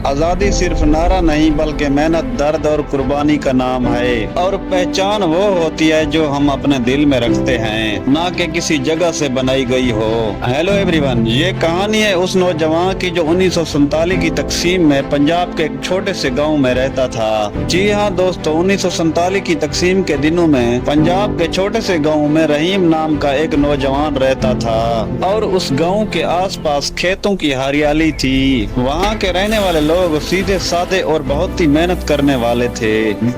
आजादी सिर्फ नारा नहीं बल्कि मेहनत, दर्द और कुर्बानी का नाम है। और पहचान वो होती है जो हम अपने दिल में रखते हैं, ना कि किसी जगह से बनाई गई हो। हेलो एवरीवन, ये कहानी है उस नौजवान की जो 1947 की तकसीम में पंजाब के एक छोटे से गांव में रहता था। जी हाँ दोस्तों, 1947 की तकसीम के दिनों में पंजाब के छोटे से गांव में रहीम नाम का एक नौजवान रहता था और उस गांव के आसपास खेतों की हरियाली थी। वहाँ के रहने वाले लोग सीधे साधे और बहुत ही मेहनत करने वाले थे।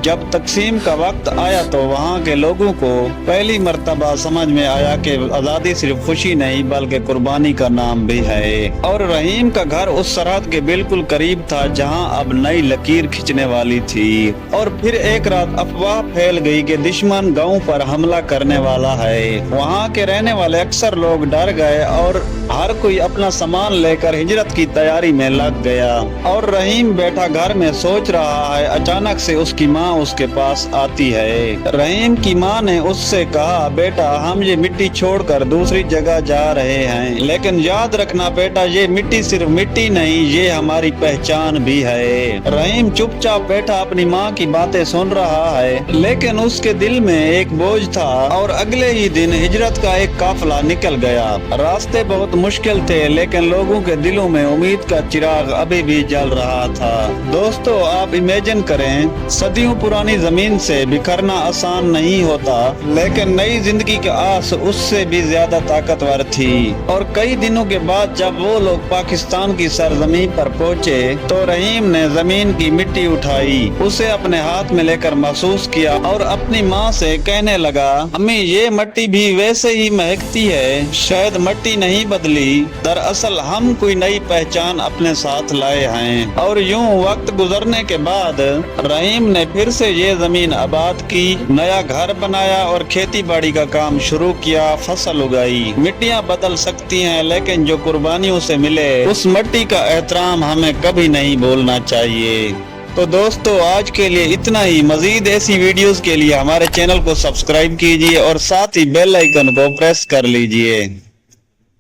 जब तकसीम का वक्त आया तो वहाँ के लोगों को पहली मर्तबा समझ में आया कि आजादी सिर्फ खुशी नहीं बल्कि कुर्बानी का नाम भी है। और रहीम का घर उस सरहद के बिल्कुल करीब था जहाँ अब नई लकीर खींचने वाली थी। और फिर एक रात अफवाह फैल गई कि दुश्मन गांव पर हमला करने वाला है। वहाँ के रहने वाले अक्सर लोग डर गए और हर कोई अपना सामान लेकर हिजरत की तैयारी में लग गया। और रहीम बैठा घर में सोच रहा है, अचानक से उसकी माँ उसके पास आती है। रहीम की माँ ने उससे कहा, बेटा हम ये मिट्टी छोड़कर दूसरी जगह जा रहे हैं, लेकिन याद रखना बेटा, ये मिट्टी सिर्फ मिट्टी नहीं, ये हमारी पहचान भी है। रहीम चुपचाप बैठा अपनी माँ की बातें सुन रहा है, लेकिन उसके दिल में एक बोझ था। और अगले ही दिन हिजरत का एक काफिला निकल गया। रास्ते बहुत मुश्किल थे, लेकिन लोगों के दिलों में उम्मीद का चिराग अभी भी जल रहा था। दोस्तों आप इमेजिन करें, सदियों पुरानी जमीन से बिखरना आसान नहीं होता, लेकिन नई जिंदगी की आस उससे भी ज्यादा ताकतवर थी। और कई दिनों के बाद जब वो लोग पाकिस्तान की सरजमीन पर पहुंचे तो रहीम ने जमीन की मिट्टी उठाई, उसे अपने हाथ में लेकर महसूस किया और अपनी माँ से कहने लगा, अम्मी ये मिट्टी भी वैसे ही महकती है, शायद मिट्टी नहीं बदली, दरअसल हम कोई नई पहचान अपने साथ लाए हैं। और यूं वक्त गुजरने के बाद रहीम ने फिर से ये जमीन आबाद की, नया घर बनाया और खेती बाड़ी का काम शुरू किया, फसल उगाई। मिट्टियां बदल सकती हैं, लेकिन जो कुर्बानियों से मिले उस मिट्टी का एहतराम हमें कभी नहीं भूलना चाहिए। तो दोस्तों आज के लिए इतना ही। मजीद ऐसी वीडियोस के लिए हमारे चैनल को सब्सक्राइब कीजिए और साथ ही बेल आइकन को प्रेस कर लीजिए।